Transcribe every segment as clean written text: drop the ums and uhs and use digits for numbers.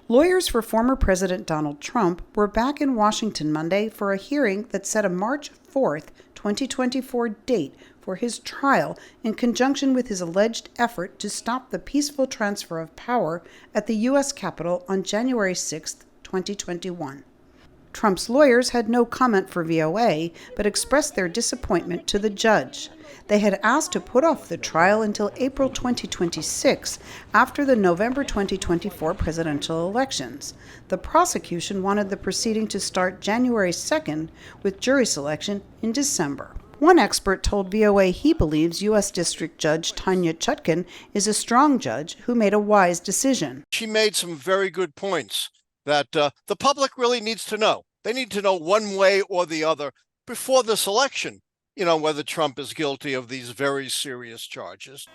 Lawyers for former President Donald Trump were back in Washington Monday for a hearing that set a March 4th, 2024 date for his trial in conjunction with his alleged effort to stop the peaceful transfer of power at the U.S. Capitol on January 6, 2021. Trump's lawyers had no comment for VOA, but expressed their disappointment to the judge. They had asked to put off the trial until April 2026, after the November 2024 presidential elections. The prosecution wanted the proceeding to start January 2nd, with jury selection in December. One expert told VOA he believes U.S. District Judge Tanya Chutkan is a strong judge who made a wise decision. She made some very good points that the public really needs to know. They need to know one way or the other before this election, whether Trump is guilty of these very serious charges.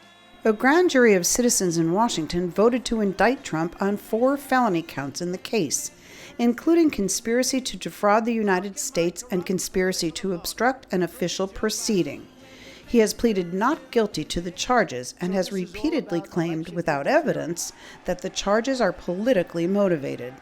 A grand jury of citizens in Washington voted to indict Trump on 4 felony counts in the case, including conspiracy to defraud the United States and conspiracy to obstruct an official proceeding. He has pleaded not guilty to the charges and has repeatedly claimed, without evidence, that the charges are politically motivated.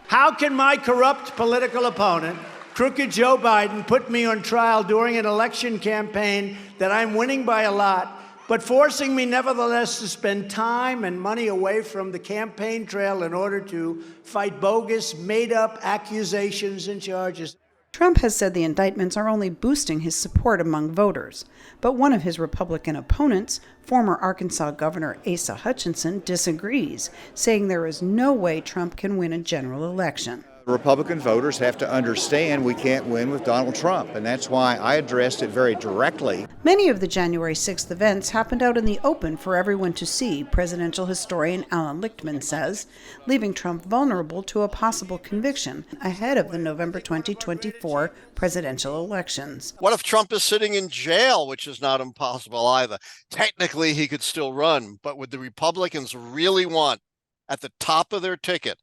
How can my corrupt political opponent, crooked Joe Biden, put me on trial during an election campaign that I'm winning by a lot, but forcing me nevertheless to spend time and money away from the campaign trail in order to fight bogus, made-up accusations and charges? Trump has said the indictments are only boosting his support among voters, but one of his Republican opponents, former Arkansas Governor Asa Hutchinson, disagrees, saying there is no way Trump can win a general election. Republican voters have to understand we can't win with Donald Trump, and that's why I addressed it very directly. Many of the January 6th events happened out in the open for everyone to see, presidential historian Alan Lichtman says, leaving Trump vulnerable to a possible conviction ahead of the November 2024 presidential elections. What if Trump is sitting in jail, which is not impossible either? Technically, he could still run, but would the Republicans really want, at the top of their ticket,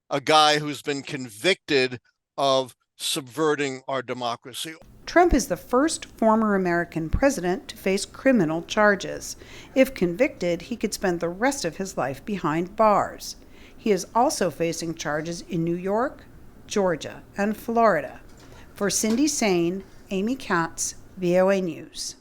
a guy who's been convicted of subverting our democracy? Trump is the first former American president to face criminal charges. If convicted, he could spend the rest of his life behind bars. He is also facing charges in New York, Georgia, and Florida. For Cindy Sain, Amy Katz, VOA News.